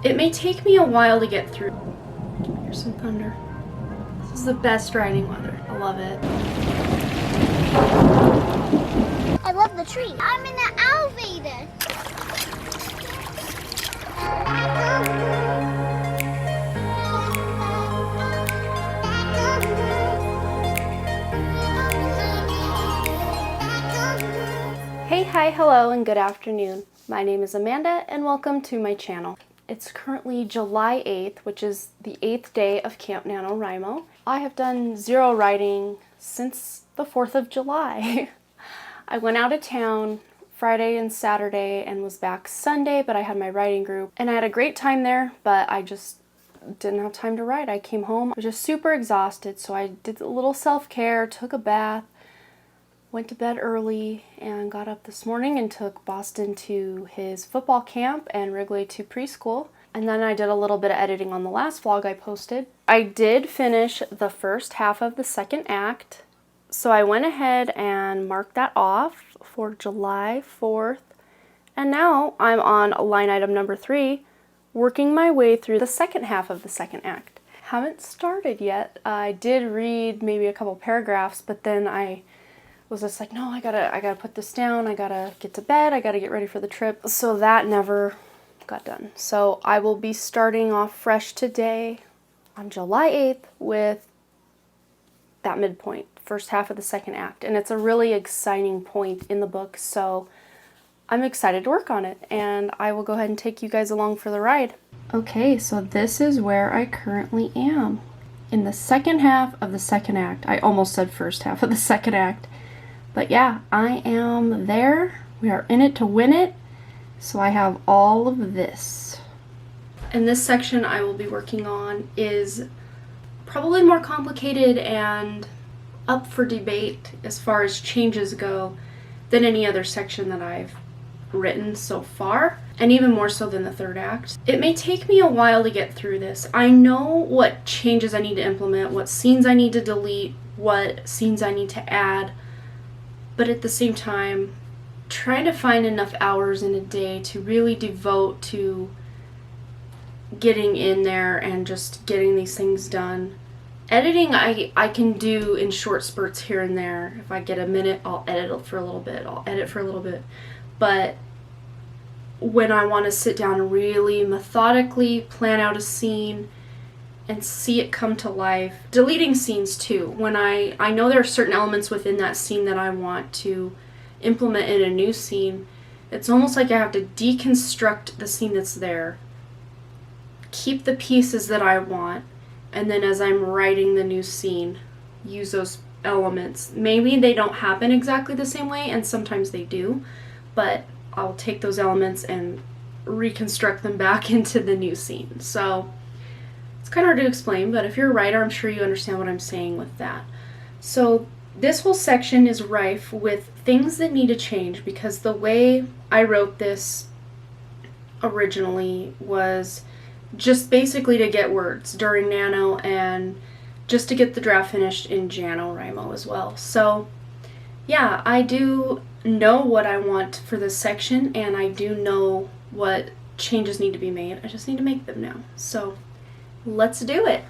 It may take me a while to get through. Here's some thunder. This is the best riding weather. I love it. I love the tree. I'm in the elevator. Hey, hi, hello, and good afternoon. My name is Amanda, and welcome to my channel. It's currently July 8th, which is the 8th day of Camp Nanowrimo. I have done zero riding since the 4th of July. I went out of town Friday and Saturday and was back Sunday, but I had my riding group, and I had a great time there, but I just didn't have time to ride. I came home, I was just super exhausted, so I did a little self-care, took a bath, went to bed early, and got up this morning and took Boston to his football camp and Wrigley to preschool. And then I did a little bit of editing on the last vlog I posted. I did finish the first half of the second act, so I went ahead and marked that off for July 4th. And now I'm on line item number 3, working my way through the second half of the second act. Haven't started yet. I did read maybe a couple paragraphs, but then I was just like, no, I gotta put this down, I gotta get to bed, I gotta get ready for the trip. So that never got done. So I will be starting off fresh today on July 8th with that midpoint, first half of the second act. And it's a really exciting point in the book, so I'm excited to work on it, and I will go ahead and take you guys along for the ride. Okay, so this is where I currently am. In the second half of the second act. I almost said first half of the second act. But yeah, I am there. We are in it to win it. So I have all of this. And this section I will be working on is probably more complicated and up for debate as far as changes go than any other section that I've written so far, and even more so than the third act. It may take me a while to get through this. I know what changes I need to implement, what scenes I need to delete, what scenes I need to add, but at the same time, trying to find enough hours in a day to really devote to getting in there and just getting these things done. Editing I can do in short spurts here and there. If I get a minute, I'll edit for a little bit, I'll edit for a little bit. But when I want to sit down and really methodically plan out a scene and see it come to life, deleting scenes too, when I know there are certain elements within that scene that I want to implement in a new scene, it's almost like I have to deconstruct the scene that's there, keep the pieces that I want, and then as I'm writing the new scene, use those elements. Maybe they don't happen exactly the same way, and sometimes they do, but I'll take those elements and reconstruct them back into the new scene. So it's kind of hard to explain, but if you're a writer, I'm sure you understand what I'm saying with that. So this whole section is rife with things that need to change, because the way I wrote this originally was just basically to get words during Nano and just to get the draft finished in NaNoWriMo as well. So yeah, I do know what I want for this section, and I do know what changes need to be made. I just need to make them now. So let's do it.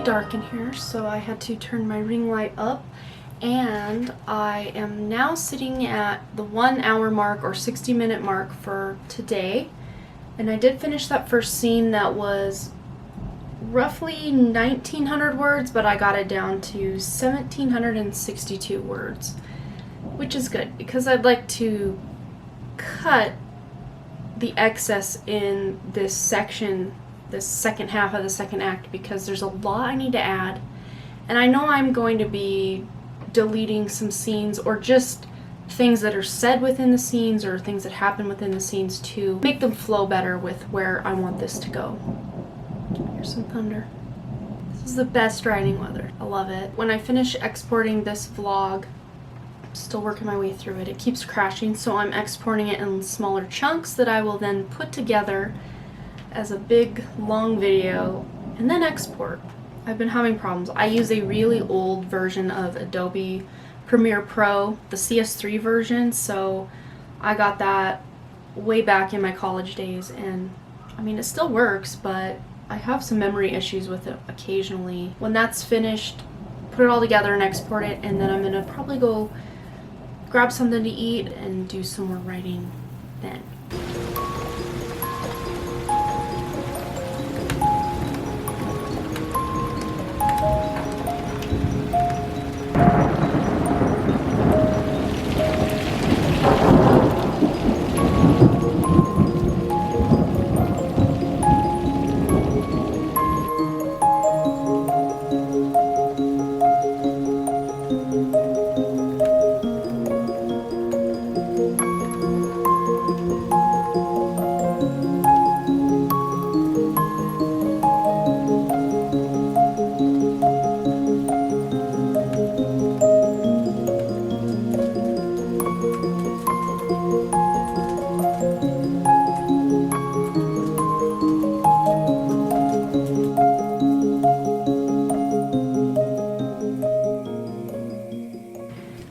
Dark in here, so I had to turn my ring light up, and I am now sitting at the 1 hour mark or 60-minute mark for today. And I did finish that first scene that was roughly 1900 words, but I got it down to 1762 words, which is good because I'd like to cut the excess in this section, this second half of the second act, because there's a lot I need to add, and I know I'm going to be deleting some scenes or just things that are said within the scenes or things that happen within the scenes to make them flow better with where I want this to go. Here's some thunder. This is the best riding weather. I love it. When I finish exporting this vlog, I'm still working my way through it. It keeps crashing, so I'm exporting it in smaller chunks that I will then put together as a big, long video and then export. I've been having problems. I use a really old version of Adobe Premiere Pro, the CS3 version, so I got that way back in my college days, and I mean, it still works, but I have some memory issues with it occasionally. When that's finished, put it all together and export it, and then I'm gonna probably go grab something to eat and do some more writing then.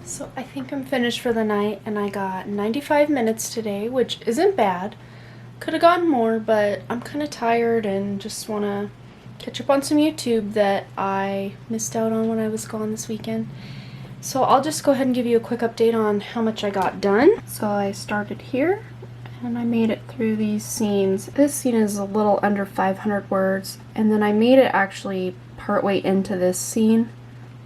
So I think I'm finished for the night, and I got 95 minutes today, which isn't bad. Could have gotten more, but I'm kind of tired and just want to catch up on some YouTube that I missed out on when I was gone this weekend. So I'll just go ahead and give you a quick update on how much I got done. So I started here, and I made it through these scenes. This scene is a little under 500 words, and then I made it actually partway into this scene,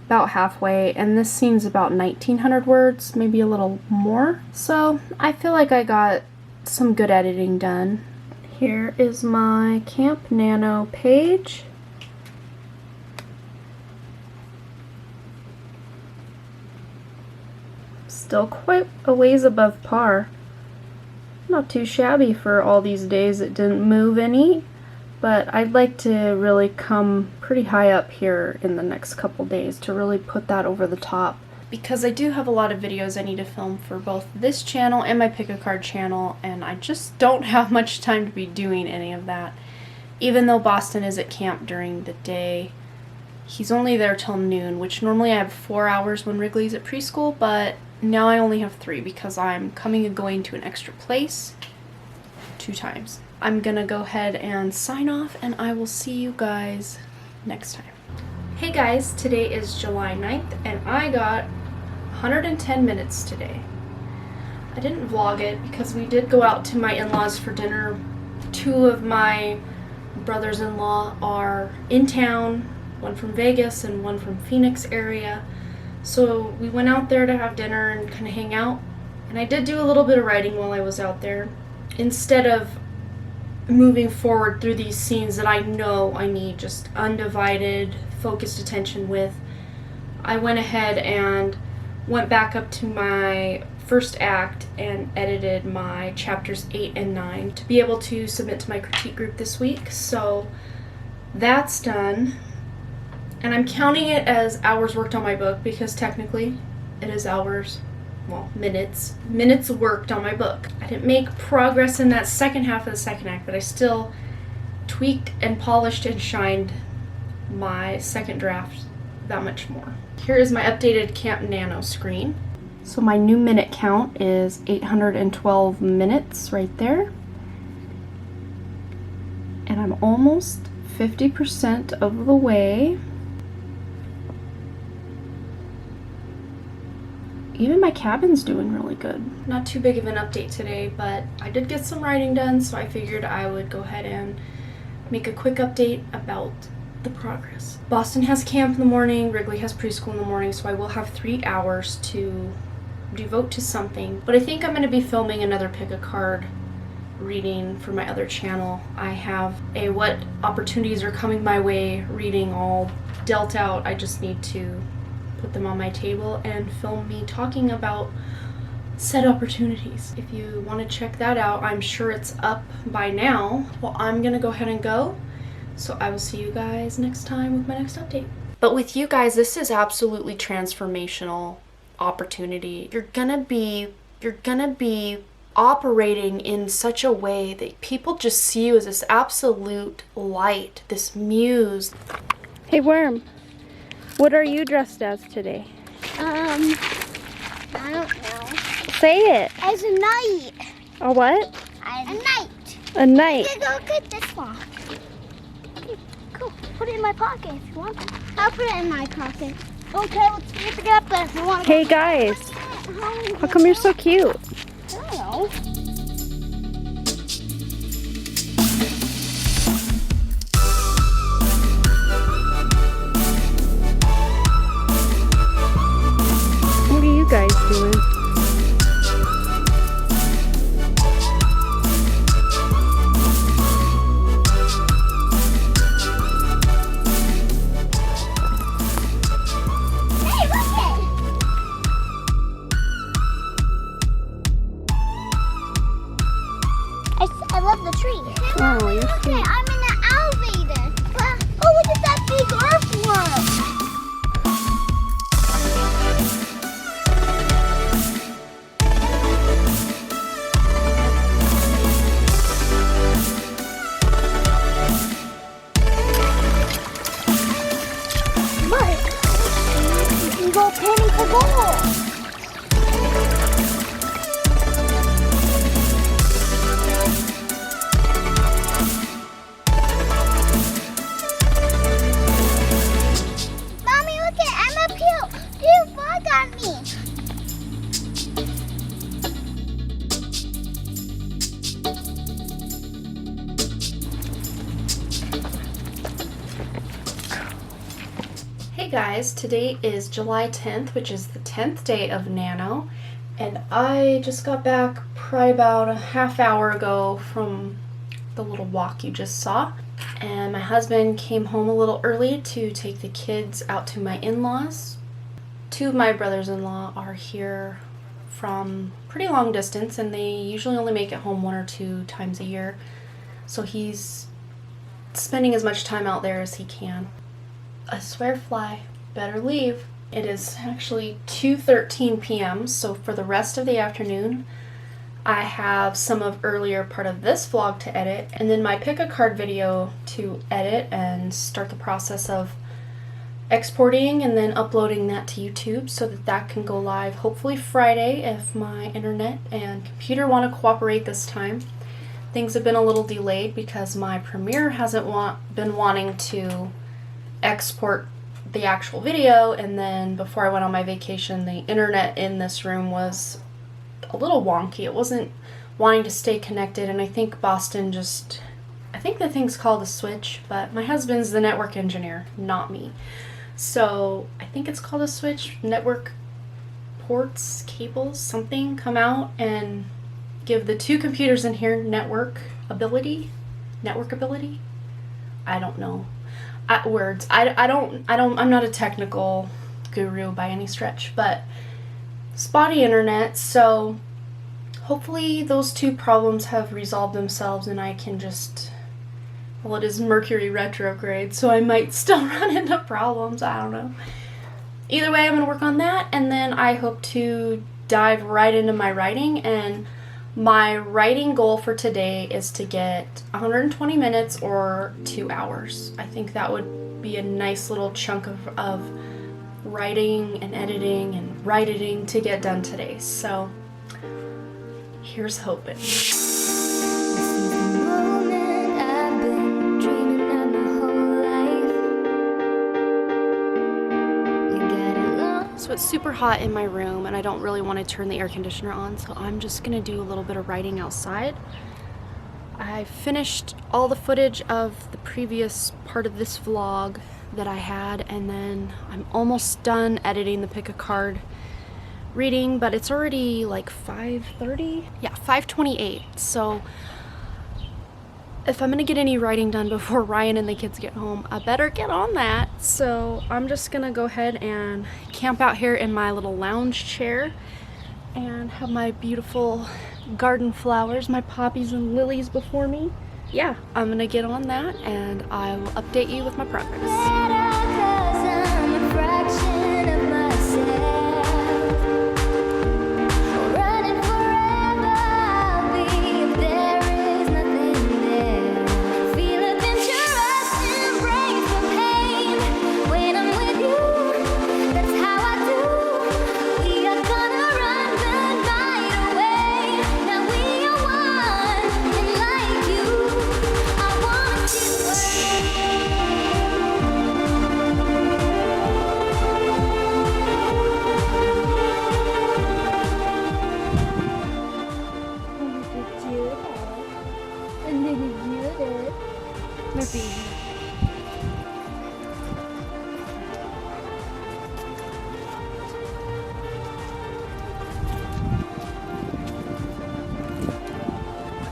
about halfway, and this scene's about 1900 words, maybe a little more. So I feel like I got some good editing done. Here is my Camp Nano page. Still quite a ways above par. Not too shabby for all these days it didn't move any. But I'd like to really come pretty high up here in the next couple days to really put that over the top. Because I do have a lot of videos I need to film for both this channel and my pick-a-card channel, and I just don't have much time to be doing any of that. Even though Boston is at camp during the day, he's only there till noon, which normally I have 4 hours when Wrigley's at preschool, but now I only have 3 because I'm coming and going to an extra place 2 times. I'm gonna go ahead and sign off, and I will see you guys next time. Hey guys, today is July 9th, and I got 110 minutes today. I didn't vlog it because we did go out to my in-laws for dinner. 2 of my brothers-in-law are in town, one from Vegas and one from Phoenix area. So we went out there to have dinner and kind of hang out, and I did do a little bit of writing while I was out there. Instead of moving forward through these scenes that I know I need just undivided, focused attention with, I went ahead and went back up to my first act and edited my chapters 8 and 9 to be able to submit to my critique group this week. So that's done, and I'm counting it as hours worked on my book because technically it is hours, well, minutes worked on my book. I didn't make progress in that second half of the second act, but I still tweaked and polished and shined my second draft that much more. Here is my updated Camp Nano screen. So my new minute count is 812 minutes right there. And I'm almost 50% of the way. Even my cabin's doing really good. Not too big of an update today, but I did get some writing done, so I figured I would go ahead and make a quick update about the progress. Boston has camp in the morning, Wrigley has preschool in the morning, so I will have 3 hours to devote to something. But I think I'm going to be filming another pick-a-card reading for my other channel. I have a what opportunities are coming my way reading all dealt out. I just need to put them on my table and film me talking about said opportunities. If you want to check that out, I'm sure it's up by now. Well, I'm gonna go ahead and go, so I will see you guys next time with my next update. But with you guys, this is absolutely transformational opportunity. You're gonna be operating in such a way that people just see you as this absolute light, this muse. Hey Worm, what are you dressed as today? I don't know. Say it. As a knight. A what? A knight. A knight. You go get this one. Okay, cool. Put it in my pocket if you want. I'll put it in my pocket. Okay, let's get together if you want to. Hey guys, how come you're so cute? I don't know. What are you guys doing? Hey, look it! I love the tree. Hey, Oh, Mommy, you're look sweet. it. I'm in an elevator. Oh, look at that big earthworm. Look, you can go panning for gold. Mommy, look it, I'm up here. Here, fog on me. Hey guys, today is July 10th, which is the 10th day of Nano, and I just got back probably about a half hour ago from the little walk you just saw, and my husband came home a little early to take the kids out to my in-laws. Two of my brothers-in-law are here from pretty long distance, and they usually only make it home 1 or 2 times a year, so he's spending as much time out there as he can. I swear, Fly, better leave. It is actually 2:13 p.m., so for the rest of the afternoon, I have some of earlier part of this vlog to edit, and then my pick a card video to edit and start the process of exporting and then uploading that to YouTube so that that can go live hopefully Friday if my internet and computer want to cooperate this time. Things have been a little delayed because my Premiere hasn't been wanting to export the actual video, and then before I went on my vacation, the internet in this room was a little wonky. It wasn't wanting to stay connected, and I think Boston just, I think the thing's called a switch, but my husband's the network engineer, not me. So I think it's called a switch. Network ports, cables, something come out and give the 2 computers in here network ability. I don't know. Words. I'm not a technical guru by any stretch, but spotty internet, so hopefully those 2 problems have resolved themselves and I can just, well, it is Mercury retrograde, so I might still run into problems, I don't know. Either way, I'm going to work on that, and then I hope to dive right into my writing, and my writing goal for today is to get 120 minutes or 2 hours. I think that would be a nice little chunk of writing and editing and writing to get done today. So here's hoping. So it's super hot in my room and I don't really want to turn the air conditioner on, so I'm just gonna do a little bit of writing outside. I finished all the footage of the previous part of this vlog that I had, and then I'm almost done editing the pick a card reading, but it's already like 5:30? Yeah, 5:28. So if I'm gonna get any writing done before Ryan and the kids get home, I better get on that. So I'm just gonna go ahead and camp out here in my little lounge chair and have my beautiful garden flowers, my poppies and lilies before me. Yeah, I'm gonna get on that and I will update you with my progress.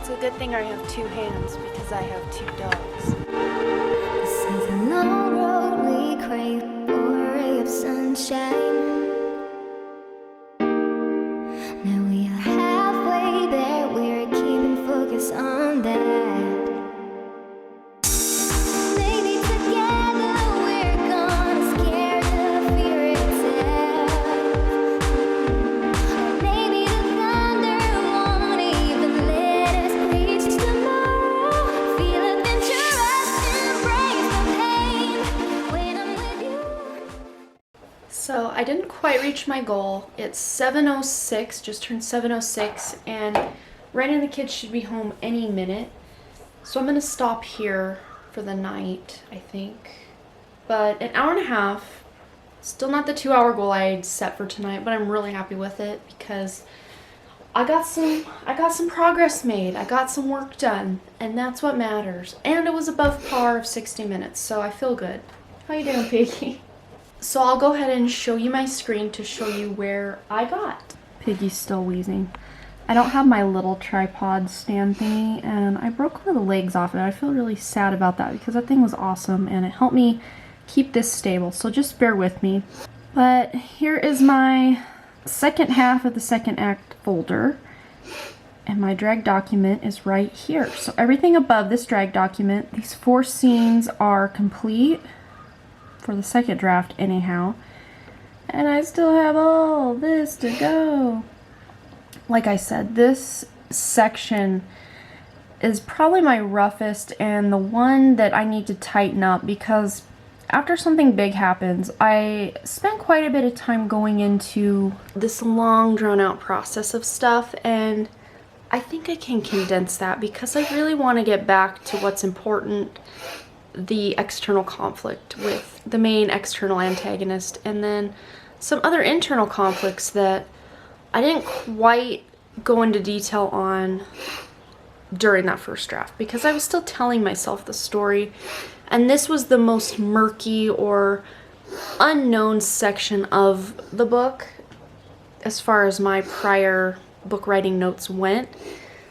It's a good thing I have two hands because I have two dogs. This is a long road we crave for a ray of sunshine. Now we are halfway there, we're keeping focus on that. Maybe together we're gonna scare the fear itself. Maybe the thunder won't even let us reach tomorrow. Feel adventurous, embrace the pain when I'm with you. So I didn't quite reach my goal. It's 7:06, just turned 7:06, and Ryan and the kids should be home any minute. So I'm gonna stop here for the night, I think. But an hour and a half, still not the 2-hour goal I set for tonight, but I'm really happy with it because I got some progress made. I got some work done, and that's what matters. And it was above par of 60 minutes, so I feel good. How you doing, Piggy? So I'll go ahead and show you my screen to show you where I got. Piggy's still wheezing. I don't have my little tripod stand thingy, and I broke one of the legs off it. I feel really sad about that because that thing was awesome and it helped me keep this stable, so just bear with me. But here is my second half of the second act folder, and my drag document is right here. So everything above this drag document, these 4 scenes are complete for the second draft anyhow, and I still have all this to go. Like I said, this section is probably my roughest and the one that I need to tighten up because after something big happens, I spent quite a bit of time going into this long drawn out process of stuff, and I think I can condense that because I really want to get back to what's important, the external conflict with the main external antagonist, and then some other internal conflicts that I didn't quite go into detail on during that first draft because I was still telling myself the story, and this was the most murky or unknown section of the book as far as my prior book writing notes went.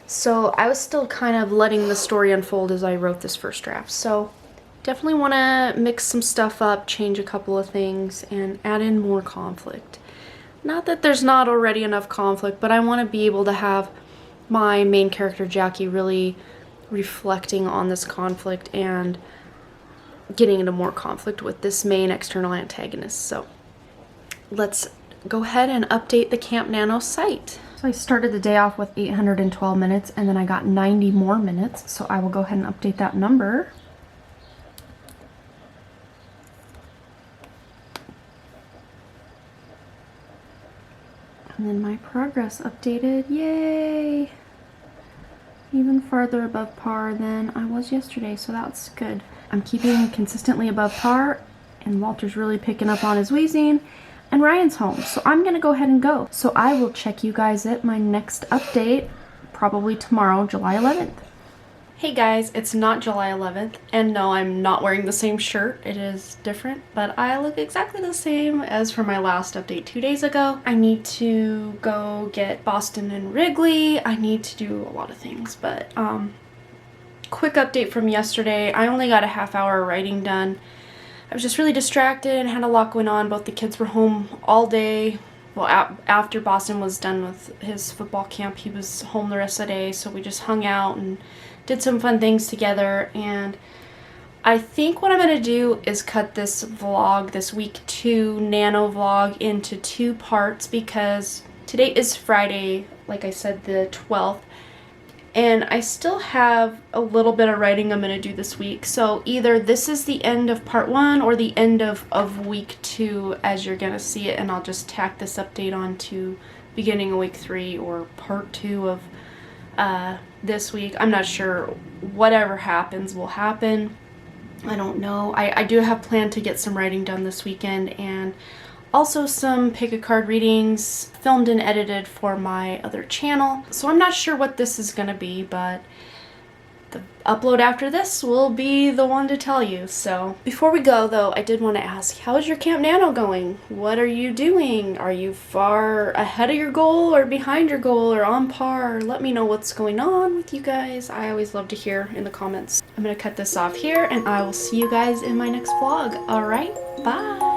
So I was still kind of letting the story unfold as I wrote this first draft. So definitely want to mix some stuff up, change a couple of things, and add in more conflict. Not that there's not already enough conflict, but I want to be able to have my main character Jackie really reflecting on this conflict and getting into more conflict with this main external antagonist. So let's go ahead and update the Camp Nano site. So I started the day off with 812 minutes and then I got 90 more minutes. So I will go ahead and update that number. And then my progress updated, yay! Even farther above par than I was yesterday, so that's good. I'm keeping consistently above par, and Walter's really picking up on his wheezing, and Ryan's home, so I'm gonna go ahead and go. So I will check you guys at my next update, probably tomorrow, July 11th. Hey guys, it's not July 11th, and no, I'm not wearing the same shirt. It is different, but I look exactly the same as for my last update 2 days ago. I need to go get Boston and Wrigley. I need to do a lot of things, but quick update from yesterday. I only got a half-hour writing done. I was just really distracted and had a lot going on. Both the kids were home all day. Well, after Boston was done with his football camp, he was home the rest of the day, so we just hung out and did some fun things together. And I think what I'm going to do is cut this vlog, this week 2 Nano vlog, into 2 parts because today is Friday, like I said, the 12th, and I still have a little bit of writing I'm going to do this week. So either this is the end of part 1 or the end of week 2 as you're going to see it, and I'll just tack this update on to beginning of week 3 or part 2 of this week. I'm not sure. Whatever happens will happen. I don't know. I do have planned to get some writing done this weekend, and also some pick a card readings filmed and edited for my other channel. So I'm not sure what this is going to be, but the upload after this will be the one to tell you. So before we go though, I did want to ask, how is your Camp Nano going? What are you doing? Are you far ahead of your goal or behind your goal or on par? Let me know what's going on with you guys. I always love to hear in the comments. I'm going to cut this off here and I will see you guys in my next vlog. Alright, bye!